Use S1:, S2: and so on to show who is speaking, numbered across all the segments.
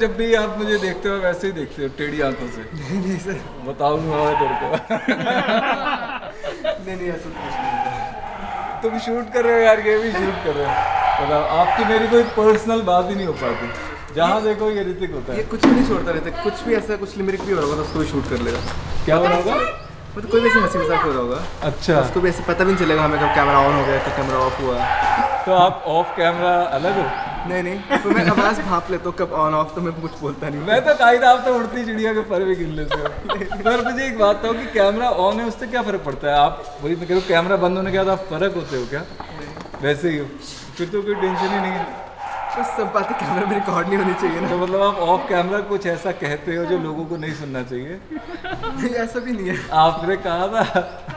S1: जब भी आप मुझे देखते हो वैसे ही देखते हो टेढ़ी आंखों से।
S2: नहीं सर,
S1: बताऊंगा मैं तेरे को।
S2: नहीं ऐसा कुछ नहीं।
S1: तुम शूट कर रहे हो यार, ये भी शूट कर रहे हो। बताओ, आपकी मेरी कोई पर्सनल बात ही नहीं हो पाती। जहाँ देखो ये ऋतिक होता है।
S2: ये कुछ भी नहीं छोड़ता रहता, कुछ भी ऐसा कुछ लिमिट भी हो रहा होगा तो उसको भी शूट कर लेगा।
S1: क्या हो रहा होगा?
S2: मतलब कोई वैसे हंसी मजाक हो रहा होगा।
S1: अच्छा,
S2: उसको भी ऐसे पता भी नहीं चलेगा हमें कब कैमरा ऑन हो गया कब कैमरा ऑफ हुआ।
S1: तो आप ऑफ कैमरा अलग हो?
S2: नहीं तो मैं आवाज़ भाप लेता हूँ कब ऑन ऑफ, तो मैं कुछ बोलता नहीं।
S1: मैं तो कायदा, आप तो उड़ती चिड़िया के पर भी गिन लेते हो। पर मुझे एक बात था कि कैमरा ऑन है उससे क्या फ़र्क पड़ता है? आप वही मैं कह रहा हूँ, कैमरा बंद होने के बाद आप फ़र्क होते हो क्या? वैसे ही हो, फिर तो कोई टेंशन ही नहीं है।
S2: बस सब बातें कैमरा में रिकॉर्ड नहीं होनी चाहिए ना।
S1: तो मतलब आप ऑफ कैमरा कुछ ऐसा कहते हो जो लोगों को नहीं सुनना चाहिए?
S2: नहीं ऐसा भी नहीं है।
S1: आपने कहा था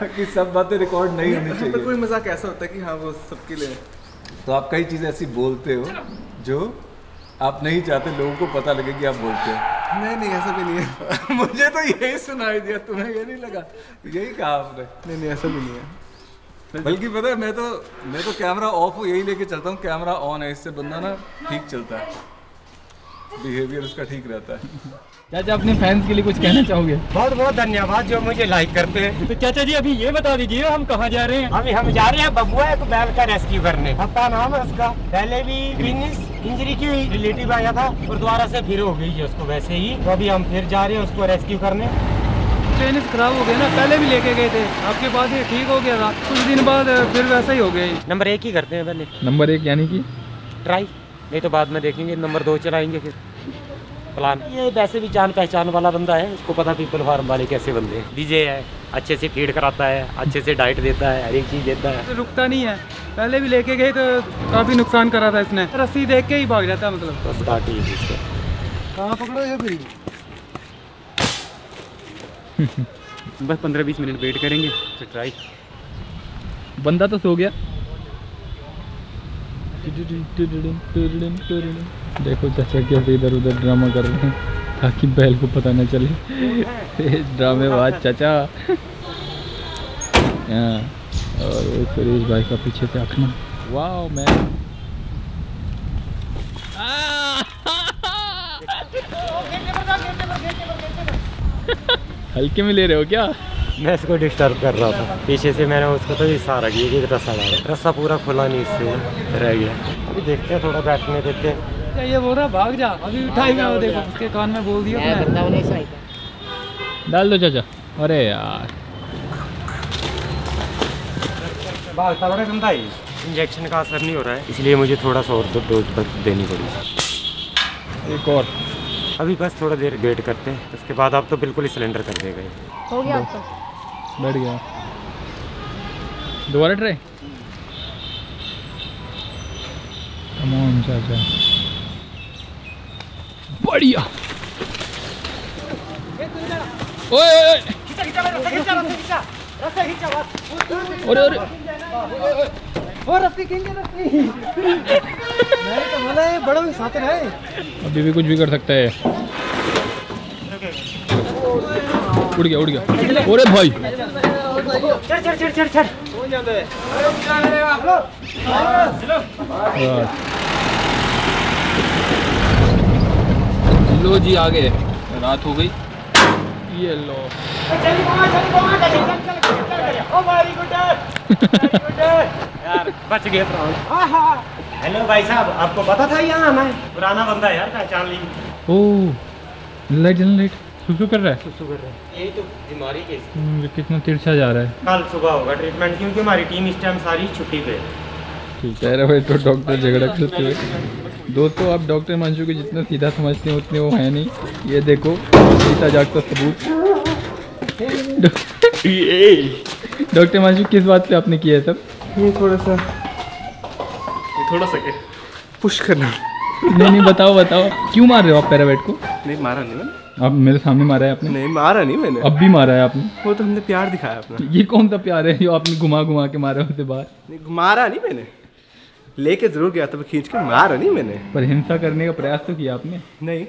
S1: कि सब बातें रिकॉर्ड नहीं होनी
S2: पर
S1: चाहिए।
S2: कोई मजाक ऐसा होता है कि हाँ वो सबके लिए।
S1: तो आप कई चीज़ें ऐसी बोलते हो जो आप नहीं चाहते लोगों को पता लगे कि आप बोलते हो।
S2: नहीं ऐसा भी नहीं है।
S1: मुझे तो यही सुनाई दिया, तुम्हें ये नहीं लगा? यही कहा आपने।
S2: नहीं ऐसा भी नहीं है।
S1: बल्कि पता है, मैं तो कैमरा ऑफ हो यही लेके चलता हूँ, कैमरा ऑन है इससे बंदा ना ठीक चलता है, बिहेवियर उसका ठीक रहता है।
S3: चाचा अपने फैंस के लिए कुछ कहना चाहोगे?
S4: बहुत बहुत धन्यवाद जो मुझे लाइक करते हैं।
S3: तो चाचा जी अभी ये बता दीजिए हम कहाँ जा रहे हैं?
S4: अभी हम जा रहे हैं बबुआ को बैल का रेस्क्यू करने। आपका नाम है उसका, पहले भी फिनिश इंजरी की रिलेटिव आया था और दोबारा से फिर हो गई है उसको वैसे ही, तो अभी हम फिर जा रहे हैं उसको रेस्क्यू करने।
S3: ट्रेन खराब हो गया ना, पहले भी लेके गए थे आपके पास, ये ठीक हो गया था, कुछ दिन बाद फिर वैसा ही हो गया।
S4: नंबर 1 ही करते हैं पहले।
S3: नंबर 1 यानी कि
S4: ट्राई, नहीं तो बाद में देखेंगे नंबर 2 चलाएंगे फिर प्लान। ये वैसे भी जान पहचान वाला बंदा है, उसको पता पीपल फार्म वाले कैसे बंदे हैं। डीजे है, अच्छे से फीड कराता है, अच्छे से डाइट देता है, हर एक चीज़ देता है।
S3: रुकता नहीं है, पहले भी लेके गए तो काफ़ी नुकसान करा था इसने, रस्सी देख के ही भाग जाता है मतलब।
S4: बस बात ही है इसका।
S2: कहाँ पकड़ो ये फिर?
S3: बस 15-20 मिनट वेट करेंगे
S4: तो ट्राई।
S3: बंदा तो सो गया। देखो चाचा कैसे इधर उधर ड्रामा कर रहे हैं ताकि बैल को पता न चले। ड्रामेबाज चाचा। और वो सुरेश भाई का पीछे से आँखना। वाह मैन। हल्के में ले रहे हो क्या?
S4: मैं इसको डिस्टर्ब कर रहा था पीछे से, मैंने उसको तो इशारा किया कि रस्सा डालो, रस्सा पूरा खुला नहीं इससे रह गया। अभी देखते हैं, थोड़ा बैठने देते हैं।
S3: ये बोल रहा भाग जा, अभी उठाएगा वो, देखो उसके कान में बोल दिया डाल दो चाचा। अरे यार
S4: भागता बड़ा गंदा ही, इंजेक्शन का असर नहीं हो रहा है, इसलिए मुझे थोड़ा सा और डोज देनी पड़ी।
S3: एक और
S4: अभी बस थोड़ा देर वेट करते हैं, उसके बाद आप तो बिल्कुल ही सिलेंडर कर देगा।
S5: हो गया आपका?
S3: बैठ गया। दोबारा ट्राई। कम ऑन चाचा, बढ़िया। ओए अरे
S2: वो रस्सी खींचे रस्सी। मैं तो बोला है बड़ा भी साथ है।
S3: अभी भी कुछ भी कर सकता है। उड़ गया। अरे भाई
S4: चढ़।
S3: लो जी आ गए, रात हो गई। ये लो
S4: यार बच गए। हेलो भाई साहब, आपको पता था यहाँ आना है? पुराना बंदा है यार, पहचान ली।
S3: ओह लाइट सुसु कर रहा है।
S4: यही तो बीमारी के
S3: कितना तिरछा जा रहा है।
S4: कल सुबह होगा ट्रीटमेंट, क्योंकि हमारी टीम इस टाइम सारी छुट्टी पे है।
S3: ठीक है भाई, तो डॉक्टर झगड़ा करते हुए। दोस्तों आप डॉक्टर मंजू को जितना सीधा समझते हैं उतने वो है नहीं। ये देखो सीधा जागता सबूत। डॉक्टर मंजू किस बात पे आपने किया है सब?
S2: ये थोड़ा सा क्या पुश करना।
S3: नहीं बताओ क्यों मार रहे हो आप पैरावेट को?
S2: नहीं मारा नहीं मैंने।
S3: अब मेरे सामने मारा है आपने?
S2: नहीं मारा नहीं मैंने।
S3: अब भी मारा है आपने?
S2: वो तो हमने प्यार दिखाया अपना।
S3: ये कौन सा प्यार है जो आपने घुमा के मारा उससे बाहर?
S2: नहीं मारा नहीं मैंने, लेके जरूर गया था, खींच के मारा नहीं मैंने।
S3: पर हिंसा करने का प्रयास तो किया आपने?
S2: नहीं,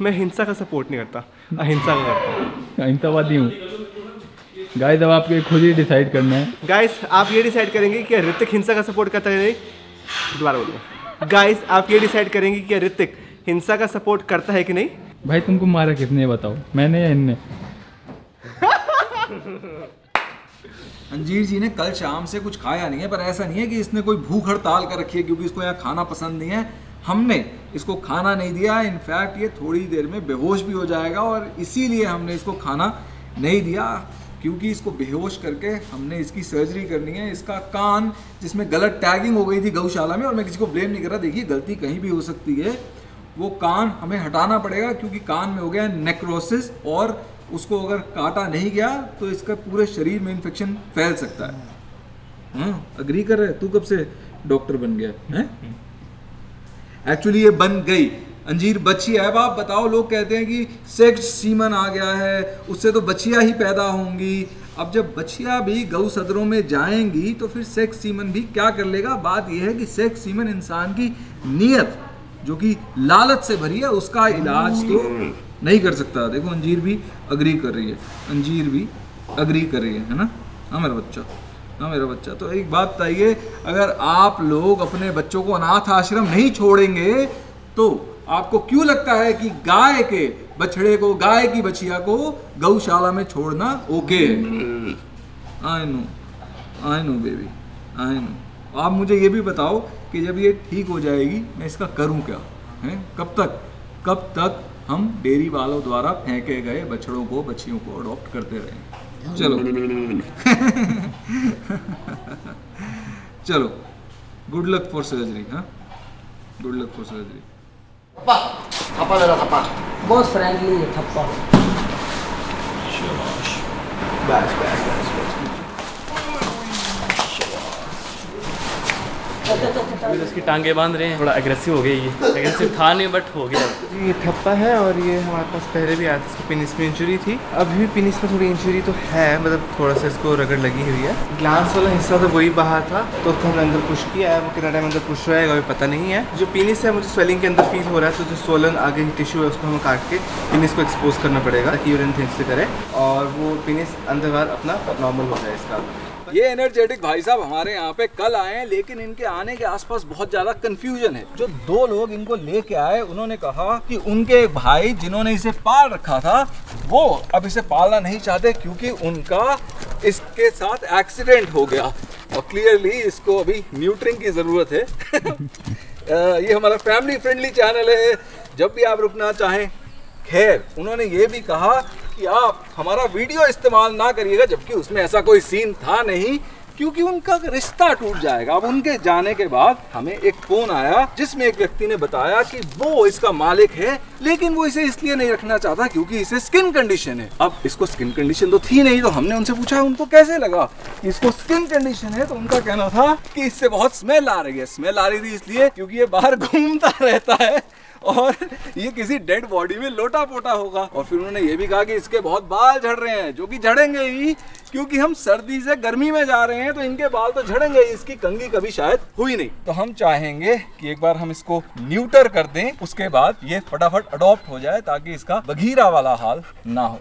S2: मैं हिंसा का सपोर्ट नहीं करता, अहिंसा का करता हूँ।
S3: अहिंसावादी हूँ। गाइस अब आपको खुद ही डिसाइड करना है।
S2: गाइस आप ये डिसाइड करेंगे कि ऋतिक हिंसा का सपोर्ट करता है नहीं। दोबारा बोलूँगा, गाइस आप ये डिसाइड करेंगे कि ऋतिक
S5: हिंसा का सपोर्ट करता है कि नहीं?
S3: भाई तुमको मारा कितने बताओ, मैंने या इनने?
S1: अंजीर जी ने कल शाम से कुछ खाया नहीं है, पर ऐसा नहीं है कि इसने कोई भूख हड़ताल कर रखी है क्योंकि इसको यहाँ खाना पसंद नहीं है। हमने इसको खाना नहीं दिया, इनफैक्ट ये थोड़ी देर में बेहोश भी हो जाएगा और इसीलिए हमने इसको खाना नहीं दिया, क्योंकि इसको बेहोश करके हमने इसकी सर्जरी करनी है। इसका कान जिसमें गलत टैगिंग हो गई थी गौशाला में, और मैं किसी को ब्लेम नहीं कर रहा, देखिए गलती कहीं भी हो सकती है, वो कान हमें हटाना पड़ेगा क्योंकि कान में हो गया नेक्रोसिस, और उसको अगर काटा नहीं गया तो इसका पूरे शरीर में इन्फेक्शन फैल सकता है। हाँ, अग्री कर रहे? तू कब से डॉक्टर बन गया है? एक्चुअली ये बन गई। अंजीर बच्चिया है। अब आप बताओ, लोग कहते हैं कि सेक्स सीमन आ गया है, उससे तो बच्चिया ही पैदा होंगी। अब जब बच्चिया भी गौ सदरों में जाएंगी तो फिर सेक्स सीमन भी क्या कर लेगा? बात यह है कि सेक्स सीमन इंसान की नीयत जो कि लालच से भरी है उसका इलाज तो नहीं कर सकता। देखो अंजीर भी अग्री कर रही है, अंजीर भी अग्री कर रही है ना? हाँ मेरा बच्चा, हाँ मेरा बच्चा। तो एक बात बताइए, अगर आप लोग अपने बच्चों को अनाथ आश्रम नहीं छोड़ेंगे तो आपको क्यों लगता है कि गाय के बछड़े को, गाय की बछिया को गौशाला में छोड़ना ओके है? I know baby, I know. आप मुझे ये भी बताओ कि जब ये ठीक हो जाएगी मैं इसका करूं क्या? हैं? कब तक हम डेयरी वालों द्वारा फेंके गए बछड़ों को, बच्चियों को अडॉप्ट करते रहें? चलो चलो, गुड लक फॉर सर्जरी। हाँ, गुड लक फॉर सर्जरी।
S2: थप्पा दे रहा, थप्पा बहुत फ्रेंडली है थप्पा।
S5: बस बस बस बस।
S6: इसकी टांगे बांध रहे हैं, थोड़ा एग्रेसिव हो गई। ये एग्रेसिव था नहीं बट हो गया।
S5: ये थप्पा है और ये हमारे पास पहले भी आया था, इसको पेनिस में इंजरी थी। अभी भी पेनिस में थोड़ी इंजरी तो है, मतलब थोड़ा सा इसको रगड़ लगी हुई है। ग्लास वाला हिस्सा तो वही बाहर था तो हमने अंदर पुश किया है, वो कितना टाइम अंदर पुश रहेगा अभी पता नहीं है। जो पेनिस है मुझे स्वेलिंग के अंदर फील हो रहा है, तो जो सोलन आगे टिश्यू है उसको हमें काट के पेनिस को एक्सपोज करना पड़ेगा ताकि यूरिन ठीक से करे और वो पेनिस अंदर बाहर अपना नॉर्मल हो जाए इसका।
S1: ये एनर्जेटिक भाई साहब हमारे यहाँ पे कल आए हैं, लेकिन इनके आने के आसपास बहुत ज्यादा कंफ्यूजन है। जो दो लोग इनको लेके आए उन्होंने कहा कि उनके एक भाई जिन्होंने इसे पाल रखा था वो अब इसे पालना नहीं चाहते क्योंकि उनका इसके साथ एक्सीडेंट हो गया और क्लियरली इसको अभी न्यूट्रिंग की जरूरत है। ये हमारा फैमिली फ्रेंडली चैनल है, जब भी आप रुकना चाहें। खैर, उन्होंने ये भी कहा कि आप हमारा वीडियो इस्तेमाल ना करिएगा, जबकि उसमें ऐसा कोई सीन था नहीं क्योंकि उनका रिश्ता टूट जाएगा। अब उनके जाने के बाद हमें एक फोन आया जिसमें एक व्यक्ति ने बताया कि वो इसका मालिक है, लेकिन वो इसे इसलिए नहीं रखना चाहता क्योंकि इसे स्किन कंडीशन है। अब इसको स्किन कंडीशन तो थी नहीं, तो हमने उनसे पूछा उनको कैसे लगा कि इसको स्किन कंडीशन है, तो उनका कहना था कि इससे बहुत स्मेल आ रही है। स्मेल आ रही थी इसलिए क्योंकि ये बाहर घूमता रहता है और ये किसी डेड बॉडी में लोटा पोटा होगा। और फिर उन्होंने ये भी कहा कि इसके बहुत बाल झड़ रहे हैं, जो कि झड़ेंगे ही क्योंकि हम सर्दी से गर्मी में जा रहे हैं, तो इनके बाल तो झड़ेंगे ही। इसकी कंघी कभी शायद हुई नहीं। तो हम चाहेंगे कि एक बार हम इसको न्यूटर कर दें, उसके बाद ये फटाफट अडॉप्ट हो जाए ताकि इसका बघीरा वाला हाल ना हो।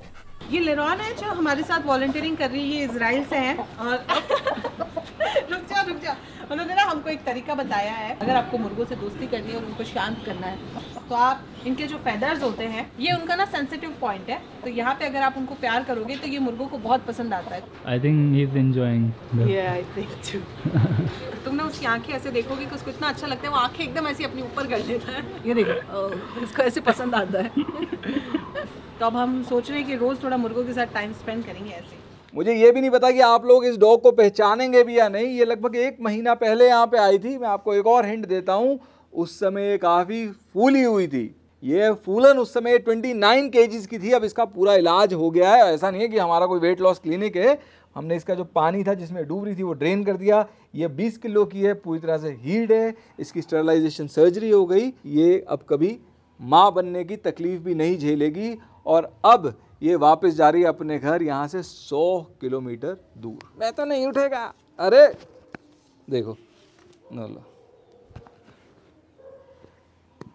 S7: ये लेरॉन है जो हमारे साथ वॉलंटियरिंग कर रही है, ये इजराइल से है। और रुक जा, उन्होंने ना हमको एक तरीका बताया है, अगर आपको मुर्गों से दोस्ती करनी है और उनको शांत करना है तो आप इनके जो फेदर्स होते हैं, ये उनका ना सेंसिटिव पॉइंट है, तो यहाँ पे अगर आप उनको प्यार करोगे तो ये मुर्गों को बहुत पसंद आता है।
S3: I think he is enjoying.
S7: Yeah, I think too. तुम ना उसकी आंखें ऐसे देखोगे कि उसको इतना अच्छा लगता है, वो आंखें एकदम ऐसे अपने ऊपर कर लेता है। ये देखो, इसको ऐसे पसंद आता है। तो अब हम सोच रहे हैं कि रोज थोड़ा मुर्गों के साथ टाइम स्पेंड करेंगे ऐसे।
S1: मुझे ये भी नहीं पता कि आप लोग इस डॉग को पहचानेंगे भी या नहीं। ये लगभग 1 महीना पहले यहाँ पे आई थी। मैं आपको एक और हिंट देता हूँ, उस समय काफ़ी फूली हुई थी। ये फूलन उस समय 29 kgs की थी। अब इसका पूरा इलाज हो गया है। ऐसा नहीं है कि हमारा कोई वेट लॉस क्लिनिक है। हमने इसका जो पानी था जिसमें डूब रही थी वो ड्रेन कर दिया। ये 20 किलो की है, पूरी तरह से हील्ड है। इसकी स्टरलाइजेशन सर्जरी हो गई। ये अब कभी माँ बनने की तकलीफ भी नहीं झेलेगी और अब ये वापस जा रही है अपने घर, यहाँ से 100 किलोमीटर दूर। मैं तो नहीं उठेगा। अरे देखो नल्ला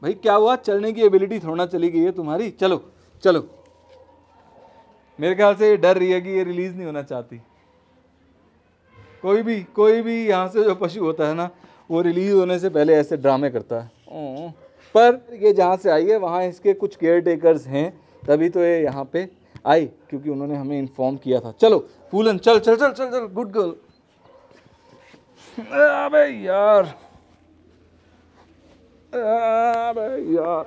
S1: भाई, क्या हुआ? चलने की एबिलिटी थोड़ा ना चली गई है तुम्हारी। चलो चलो, मेरे ख्याल से ये डर रही है कि ये रिलीज नहीं होना चाहती। कोई भी यहाँ से जो पशु होता है ना, वो रिलीज होने से पहले ऐसे ड्रामे करता है। पर ये जहाँ से आई है वहाँ इसके कुछ केयर टेकर्स हैं, तभी तो ये यहाँ पे आई, क्योंकि उन्होंने हमें इन्फॉर्म किया था। चलो फूलन चल चल चल चल चल, गुड गर्ल। अबे यार, अबे यार,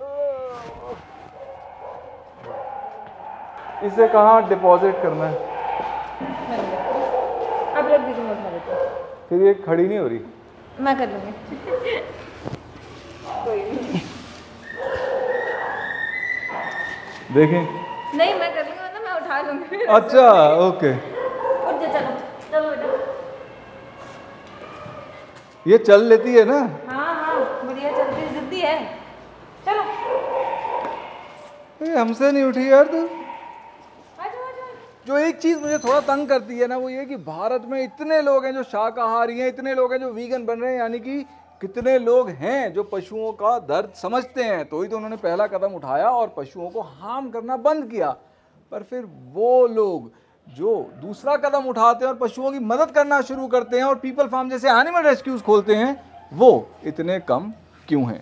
S1: इसे कहाँ डिपॉजिट करना है?
S8: अब रख दीजिए, मैं उठा देती हूँ।
S1: फिर ये खड़ी नहीं हो रही।
S8: मैं कर लूँगी। कोई नहीं।
S1: देखें।
S8: नहीं मैं कर लूँगी, मतलब मैं उठा लूँगी।
S1: अच्छा ओके।
S8: उठ जा, चलो चलो बेटा।
S1: ये चल लेती है ना?
S8: हाँ हाँ बढ़िया चलती है, जिद्दी है। चलो
S1: हमसे नहीं उठी यार तू।
S8: आजो आजो।
S1: जो एक चीज़ मुझे थोड़ा तंग करती है ना, वो ये कि भारत में इतने लोग हैं जो शाकाहारी हैं, इतने लोग हैं जो वीगन बन रहे हैं, यानी कि कितने लोग हैं जो पशुओं का दर्द समझते हैं, तो ही तो उन्होंने पहला कदम उठाया और पशुओं को हार्म करना बंद किया। पर फिर वो लोग जो दूसरा कदम उठाते हैं और पशुओं की मदद करना शुरू करते हैं और पीपल फार्म जैसे एनिमल रेस्क्यूज खोलते हैं, वो इतने कम क्यों हैं?